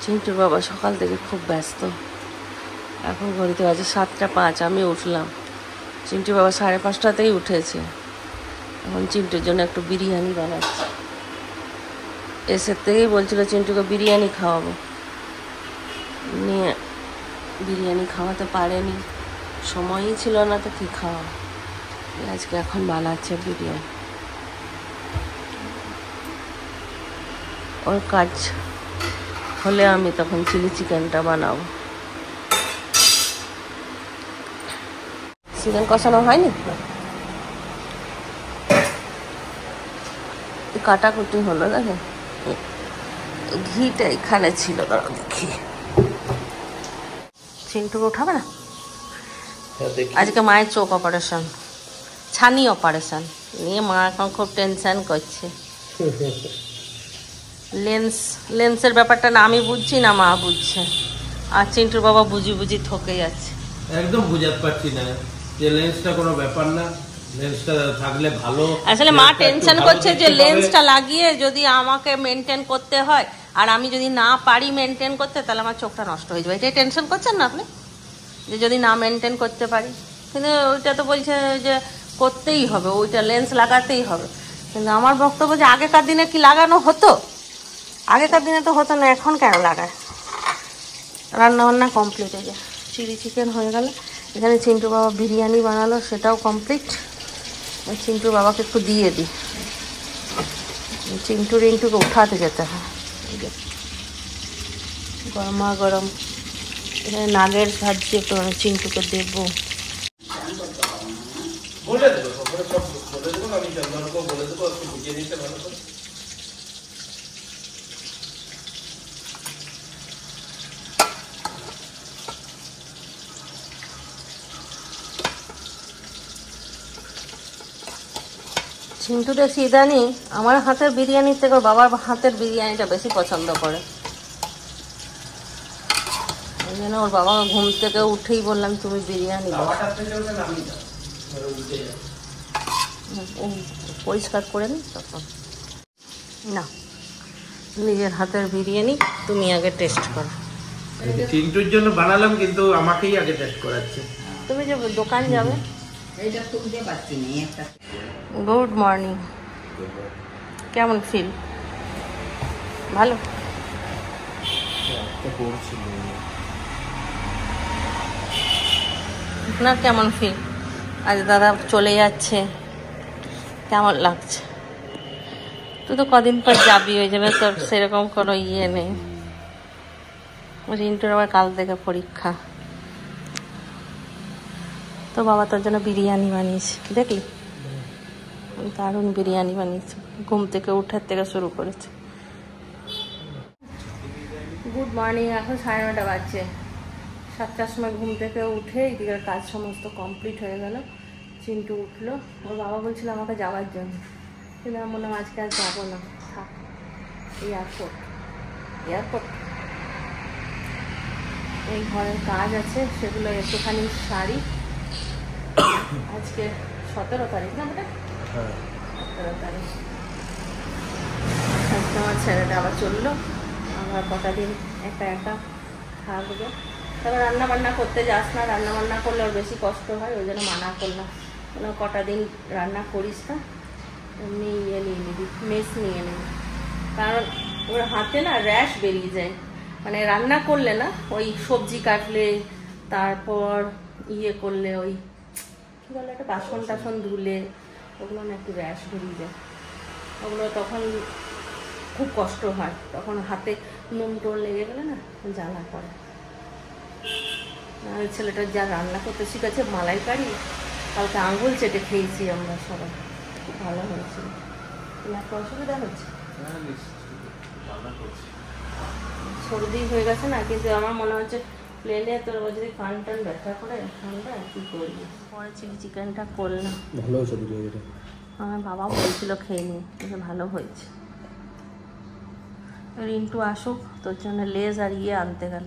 চিন্টুর বাবা সকাল থেকে খুব ব্যস্ত। এখন ঘড়িতে বাজে 7:05, আমি উঠলাম। চিন্টুর বাবা 5:30তেই উঠেছে। এখন চিন্টুর জন্য একটু বিরিয়ানি বানাচ্ছি। এসের থেকেই বলছিল চিন্টুকে বিরিয়ানি খাওয়াবো, নিয়ে বিরিয়ানি খাওয়াতে পারেনি, সময়ই ছিল না, তো কী খাওয়াবো। আজকে এখন বানাচ্ছে বিরিয়ানি। ওর কাজ হলে আমি তখন চিলি চিকেনটা বানাবো। চিকেন কষানো হয়নি, কাটাকুটি হলো। দেখেন ঘিটা এখানে ছিল, দাঁড়াও দেখি। চিন্টুকে উঠাবে না আজকে? মায়ের চোখ অপারেশন, ছানি অপারেশন নিয়ে মা এখন খুব টেনশন করছে। লেন্সের ব্যাপারটা না আমি বুঝছি না, মা বুঝছে, আর চিন্টুর বাবা বুঝি থকে যাচ্ছে। একদম বুঝাতে পারছি না যে লেন্সটা কোনো ব্যাপার না, লেন্সটা থাকলে ভালো। আসলে মা টেনশন করছে যে লেন্সটা লাগিয়ে যদি আমাকে মেনটেন করতে হয়, আর আমি যদি না পারি মেনটেন করতে, তাহলে আমার চোখটা নষ্ট হয়ে যাবে। এটাই টেনশন করছেন না আপনি, যে যদি না মেনটেন করতে পারি? কিন্তু ওইটা তো বলছে যে করতেই হবে, ওইটা লেন্স লাগাতেই হবে। কিন্তু আমার বক্তব্য যে আগেকার দিনে কি লাগানো হতো? আগেকার দিনে তো হতো না, এখন কেন লাগায়? রান্নাবান্না কমপ্লিট হয়ে যায়, চিলি চিকেন হয়ে গেল। এখানে চিন্টু বাবা বিরিয়ানি বানালো, সেটাও কমপ্লিট। চিন্টুর বাবাকে একটু দিয়ে দিই, চিন্টুকে উঠাতে যেতে হয়। গরমা গরম এখানে নাগের ভাজি একটু চিন্টুকে দেবো। চিন্টু দেখছি ইদানিং আমার হাতের বিরিয়ানির থেকে বাবার হাতের বিরিয়ানিটা বেশি পছন্দ করে। এই জন্য ওর বাবা ঘুম থেকে উঠেই বললাম তুমি বিরিয়ানি পরিষ্কার করে নি, তখন না নিজের হাতের বিরিয়ানি তুমি আগে টেস্ট করো। চিন্টুর জন্য বানালাম, কিন্তু আমাকেই আগে টেস্ট করাচ্ছে। তুমি যে দোকান যাবে। গুড মর্নিং, কেমন ফিল? ভালো? আপনার কেমন ফিল? আজ দাদা চলে যাচ্ছে, কেমন লাগছে? তুই তো কদিন পর যাবি, হয়ে যাবে, তোর সেরকম কোনো ইয়ে নেই। রিন্টুর আবার কাল থেকে পরীক্ষা। তো বাবা তোর জন্য বিরিয়ানি বানিয়েছে, দেখলি? দারুণ বিরিয়ানি বানিয়েছে, ঘুম থেকে উঠার থেকে শুরু করেছে। গুড মর্নিং, এখন 9:30 বাজছে। 7টার সময় ঘুম থেকে উঠে এদিকের কাজ সমস্ত কমপ্লিট হয়ে গেল। চিন্টু উঠলো, ওর বাবা বলছিল আমাকে যাওয়ার জন্য, কিন্তু আমি বললাম আজকে আর যাবো না, থাক। এয়ারপোর্ট এই ঘরের কাজ আছে, সেগুলো একটুখানি সারি। আজকে 17 তারিখ না বেটা? 17 তারিখ। আজকে আমার ছেলেটা আবার চললো, আবার কটা দিন একা থাকবে। তবে রান্না বান্না করতে যাস না, রান্না বান্না করলে ওর বেশি কষ্ট হয়, ওই জন্য মানা করলাম। কোনো কটা দিন রান্না করিস না, এমনি ইয়ে নিয়ে নিবি, মেস নিয়ে নিবি। কারণ ওর হাতে না র্যাশ বেরিয়ে যায়, মানে রান্না করলে না, ওই সবজি কাটলে, তারপর ইয়ে করলে, ওই কী বলে একটা বাসন টাসন ধুলে, ওগুলো না একটু র্যাশ বেরিয়ে যায়। ওগুলো তখন খুব কষ্ট হয়, তখন হাতে নুন টোন লেগে গেলে না জ্বালা করে। ছেলেটা যা রান্না করতে শিখেছে, মালাইকারি, কালকে আঙুল চেটে খেয়েছি আমরা সবাই, খুব ভালো হয়েছিল। একটা অসুবিধা হচ্ছে, সর্দি হয়ে গেছে না, কিন্তু আমার মনে হচ্ছে প্লেনে তোর যদি কান টান ব্যথা করে ঠান্ডা, কী করবি। পরে চিলি চিকেনটা করলাম, ভালো হয়েছে বিরিয়ানিটা। আমার বাবা বলছিল খেয়ে নিই, কিন্তু ভালো হয়েছে। রিন্টু আসুক, তোর জন্য লেজ আর ইয়ে আনতে গেল,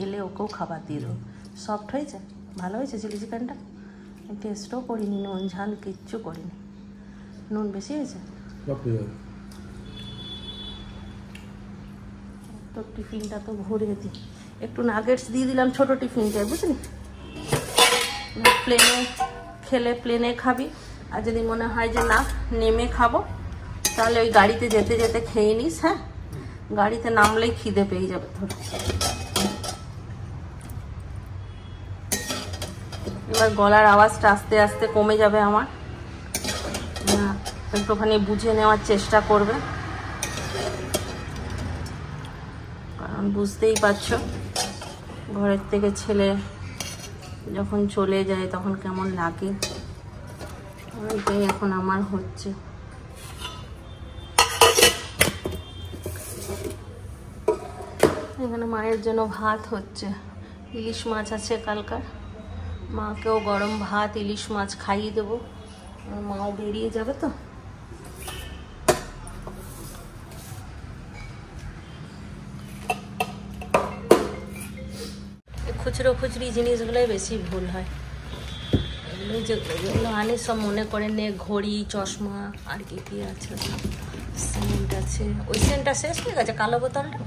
এলে ওকেও খাবার দিয়ে দেবো। সফট হয়েছে, ভালো হয়েছে চিলি চিকেনটা। টেস্টও করিনি, নুন ঝাল কিচ্ছু করিনি। নুন বেশি হয়েছে? তোর টিফিনটা তো ভরে দিই, একটু নাগেটস দিয়ে দিলাম ছোট টিফিনটায়, বুঝলি? প্লেনে খেলে প্লেনে খাবি, আর যদি মনে হয় যে না নেমে খাবো তাহলে ওই গাড়িতে যেতে যেতে খেয়ে নিস। হ্যাঁ, গাড়িতে নামলেই খিদে পেয়ে যাবে তোর। এবার গলার আওয়াজটা আস্তে আস্তে কমে যাবে আমার, একটুখানি বুঝে নেওয়ার চেষ্টা করবে, কারণ বুঝতেই পারছো ঘরের থেকে ছেলে যখন চলে যায় তখন কেমন লাগে, এটাই এখন আমার হচ্ছে। এখানে মায়ের জন্য ভাত হচ্ছে, ইলিশ মাছ আছে কালকার, মাকেও গরম ভাত ইলিশ মাছ খাইয়ে দেবো, মাও বেরিয়ে যাবে তো। খুচরো খুচরি জিনিসগুলোই বেশি ভুল হয়, যেগুলো আনে সব মনে করে নে ঘড়ি চশমা আর কি কি আছে, সেন্ট আছে, ওই সেন্টটা শেষ হয়ে গেছে কালো বোতলটা।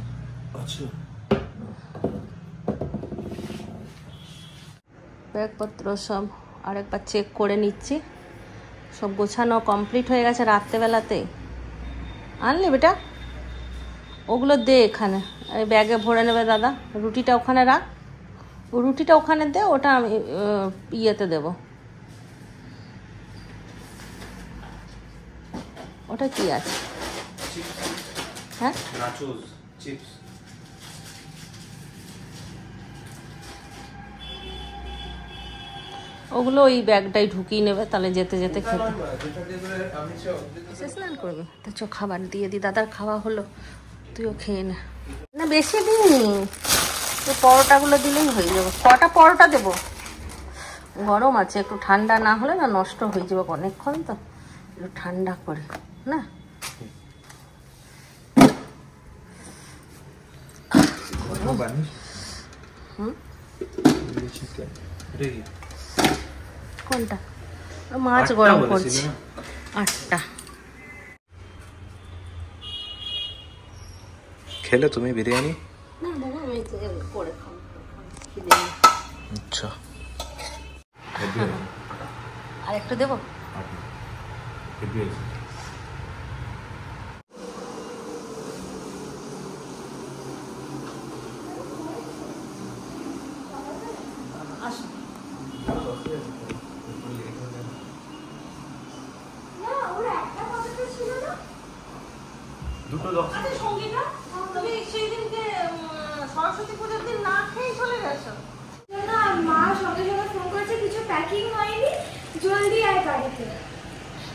ব্যাগপত্র সব আরেকবার চেক করে নিচ্ছি, সব গোছানো কমপ্লিট হয়ে গেছে রাত্রেবেলাতে। আনলি বেটা, ওগুলো দে এখানে, এই ব্যাগে ভরে নেবে দাদা। রুটিটা ওখানে রাখ, রুটিটা ওখানে দে, ওটা আমি ইয়েতে দেব। ওটা কি আছে? হ্যাঁ, নাচোস চিপস। ওগুলো ওই ব্যাগটাই ঢুকিয়ে নেবে, তাহলে যেতে যেতে খেতে। স্নান করবে তো, চো খাবার দিয়ে দি, দাদার খাওয়া হলো, তুইও খেয়ে নে। না বেশি দিইনি, তো পরোটাগুলো দিলেই হয়ে যাবে। কটা পরোটা দেবো? গরম আছে, একটু ঠান্ডা না হলে না নষ্ট হয়ে যাবে অনেকক্ষণ, তো একটু ঠান্ডা করে না। কোনটা? মাছ গরম করছি। 8টা। খেলে তুমি বিরিয়ানি? না বাবা, আমি করে খাবো। আচ্ছা, আর একটু দেবো? সরস্বতী পুজোর দিন না খেয়ে চলে গেছো? না, মা সঙ্গে সঙ্গে ফোন করেছে, কিছু প্যাকিং হয়নি, জলদি আয় বাড়িতে।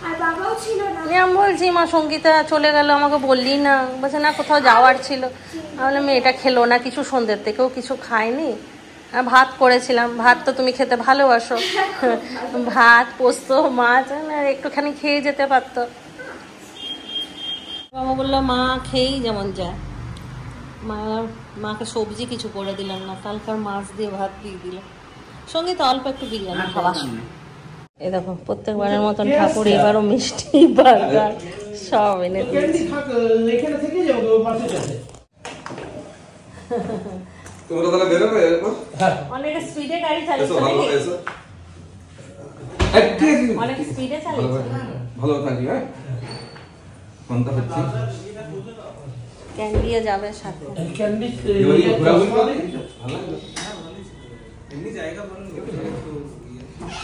আর বাবাও ছিল না। আমি বলছি মা সঙ্গীতা চলে গেল, আমাকে বললি না। বলছে না কোথাও যাওয়ার ছিল। তাহলে মেয়েটা খেলো না কিছু, সন্ধ্যের থেকেও কিছু খায়নি। ভাত করেছিলাম, ভাত তো তুমি খেতে ভালোবাসো, ভাত পোস্ত মাছ একটুখানি খেয়ে যেতে পারতো। বাবা বললো মা খেয়েই যেমন যায়, মাকে সবজি কিছু করে দিলাম না, কালকার মাছ দিয়ে ভাত দিয়ে দিলাম, সঙ্গে তো অল্প একটু বিরিয়ানি খাওয়া। এই দেখো প্রত্যেকবারের মতন ঠাকুর এবারও মিষ্টি বার্গার সব এনে দিয়েছে। তোমরা তাহলে বেরোবে এরপর? অনেক স্পিডে গাড়ি চালিয়েছে, অনেক স্পিডে চালিয়েছে। ভালো থাকি। হ্যাঁ, ফোনটা হচ্ছে ক্যান্ডিও যাবে সাথে।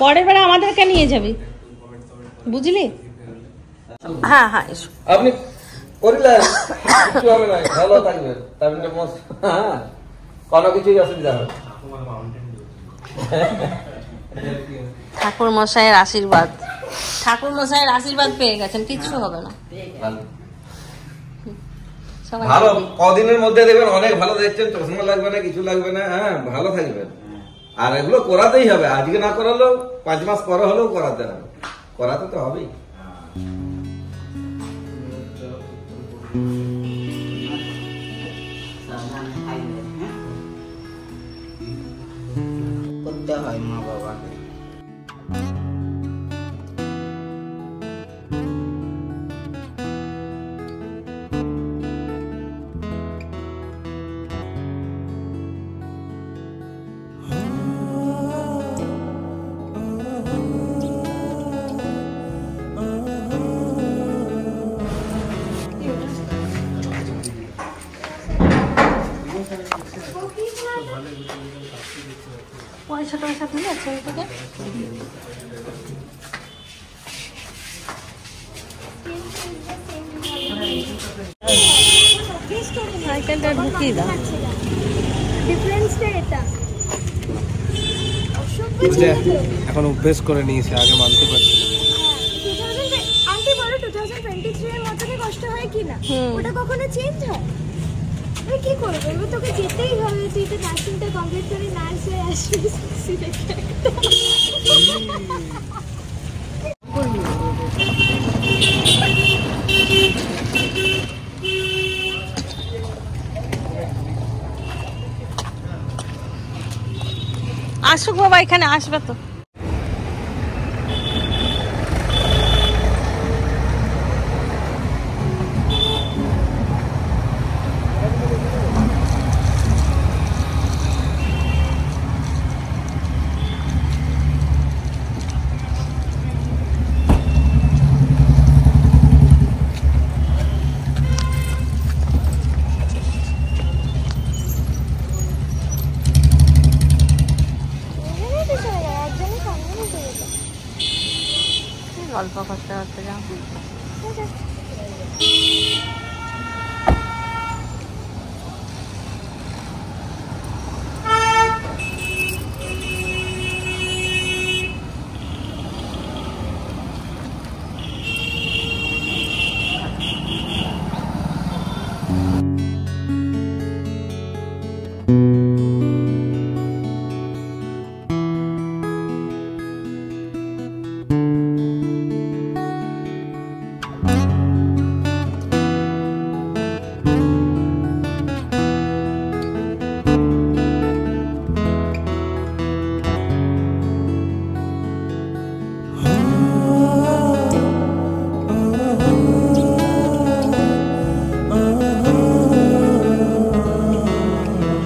পরের বারে আমাদেরকে নিয়ে যাবি, বুঝলি? হ্যাঁ হ্যাঁ, এসো। আপনি করিলেন কিছু হবে না, ভালো থাকবেন, তারপরে হ্যাঁ কোনো কিছুই অসুবিধা হবে। ঠাকুর মশাইয়ের আশীর্বাদ, ঠাকুর মশাইয়ের আশীর্বাদ পেয়ে গেছেন, কিচ্ছু হবে না। ভালো কদিনের মধ্যে দেখবেন অনেক ভালো দেখছেন, চশমা লাগবে না, কিছু লাগবে না। হ্যাঁ, ভালো থাকবেন। আর এগুলো করাতেই হবে, আজকে না করালেও 5 মাস পরে হলেও করাতে হবে, করাতে তো হবেই। করতে হয় মা বাবাকে। পয়সা টয়সা দিলে ছেলেটাকে সাইকেলটা ঢুকিয়ে দাও। ডিফারেন্সটা এটা এখন অভ্যেস করে নিয়েছে, আগে মানতে পারছি না। আন্টি বলো 2023 এর মতনই কষ্ট হয় কি না? ওটা কখনো চেঞ্জ হয়? আমি কি করবো, এবার তোকে যেতেই হবে। তুই তো নার্সিংটা কমপ্লিট করে নার্স হয়ে আসবি। আসুক বাবা, এখানে আসবে তো। গল্প করতে করতে যাও।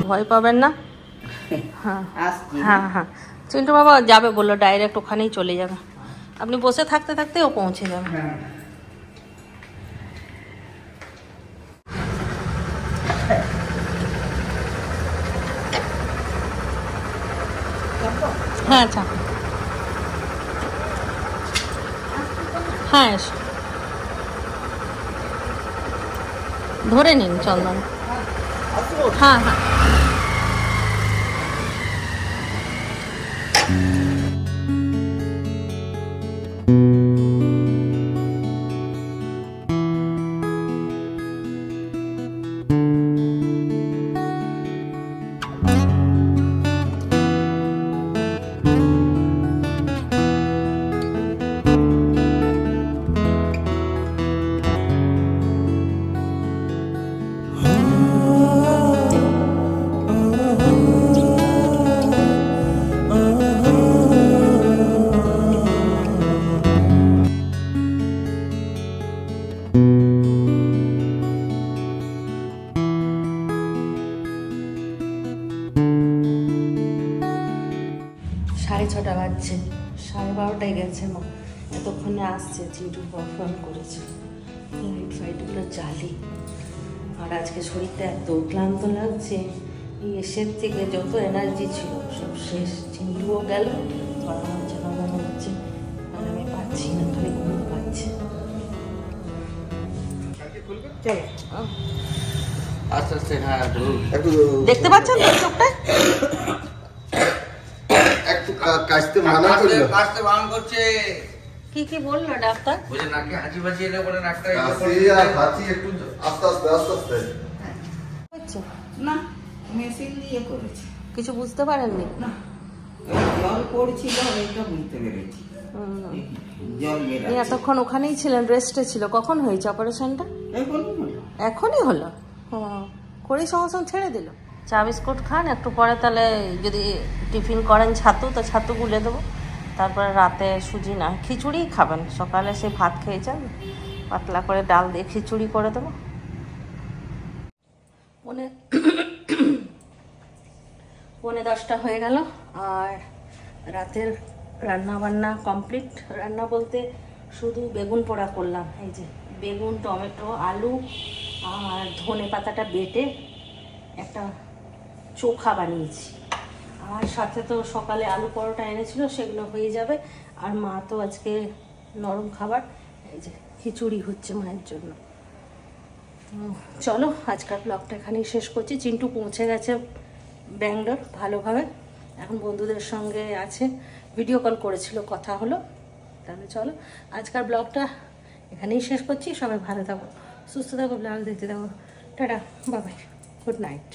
ভয় পাবেন না। হ্যাঁ হ্যাঁ হ্যাঁ, চিন্টু বাবা যাবে বললো, ডাইরেক্ট ওখানেই চলে যাবে। আপনি বসে থাকতে থাকতে ও পৌঁছে যাবে। হ্যাঁ আচ্ছা, হ্যাঁ এসো, ধরে নিন চন্দন। হ্যাঁ হ্যাঁ, সাড়ে 6টা বাজছে, 12:30টায় গেছে মা, এতক্ষণে আসছে। চিন্টু ফোন করেছে, লাইট ফাইটগুলো জ্বালি। আর আজকে শরীরটা এত ক্লান্ত লাগছে, এই এসের থেকে যত এনার্জি ছিল সব শেষ। চিন্টুও গেল, আমার যেন মনে হচ্ছে আর আমি পাচ্ছি না, খালি ঘুম পাচ্ছে। আস্তে আস্তে, হ্যাঁ একটু দেখতে পাচ্ছেন তো চোখটা? একটু কাশতে মানা করলো। কাশতে বারণ করছে। কি কি বললো ডাক্তার? বলে নাকে হাঁচি বাজি এলে বলে নাকটা কাশি আর হাঁচি একটু আস্তে আস্তে আস্তে আস্তে। হচ্ছে না, মেশিন দিয়ে করেছি। কিছু বুঝতে পারেননি? না, জল পড়ছিল, এটা বুঝতে পেরেছি। জল বেরা এতক্ষণ ওখানেই ছিলেন, রেস্টে ছিল। কখন হয়েছে অপারেশনটা? এখনই হলো? করেই সঙ্গে সঙ্গে ছেড়ে দিল। চা বিস্কুট খান, একটু পরে তাহলে যদি টিফিন করেন ছাতু, তো ছাতু গুলে দেবো। তারপরে রাতে সুজি না খিচুড়ি খাবেন। সকালে সে ভাত খেয়েছেন, পাতলা করে ডাল দিয়ে খিচুড়ি করে দেবো। 9:45 হয়ে গেল, আর রাতের রান্না বান্না কমপ্লিট। রান্না বলতে শুধু বেগুন পোড়া করলাম। এই যে বেগুন, টমেটো, আলু আর ধনে পাতাটা বেটে একটা চোখা বানিয়েছি। আর সাথে তো সকালে আলু পরোটা এনেছিল, সেগুলো হয়ে যাবে। আর মা তো আজকে নরম খাবার, এই যে খিচুড়ি হচ্ছে মায়ের জন্য। চলো আজকাল ব্লগটা এখানেই শেষ করছি। চিন্টু পৌঁছে গেছে ব্যাঙ্গালোর ভালোভাবে, এখন বন্ধুদের সঙ্গে আছে, ভিডিও কল করেছিল, কথা হলো। তাহলে চলো আজকাল ব্লগটা এখানেই শেষ করছি। সবাই ভালো থাকো, সুস্থ থাকো, ব্লগ দেখতে থাকো। Tata, bye bye, good night.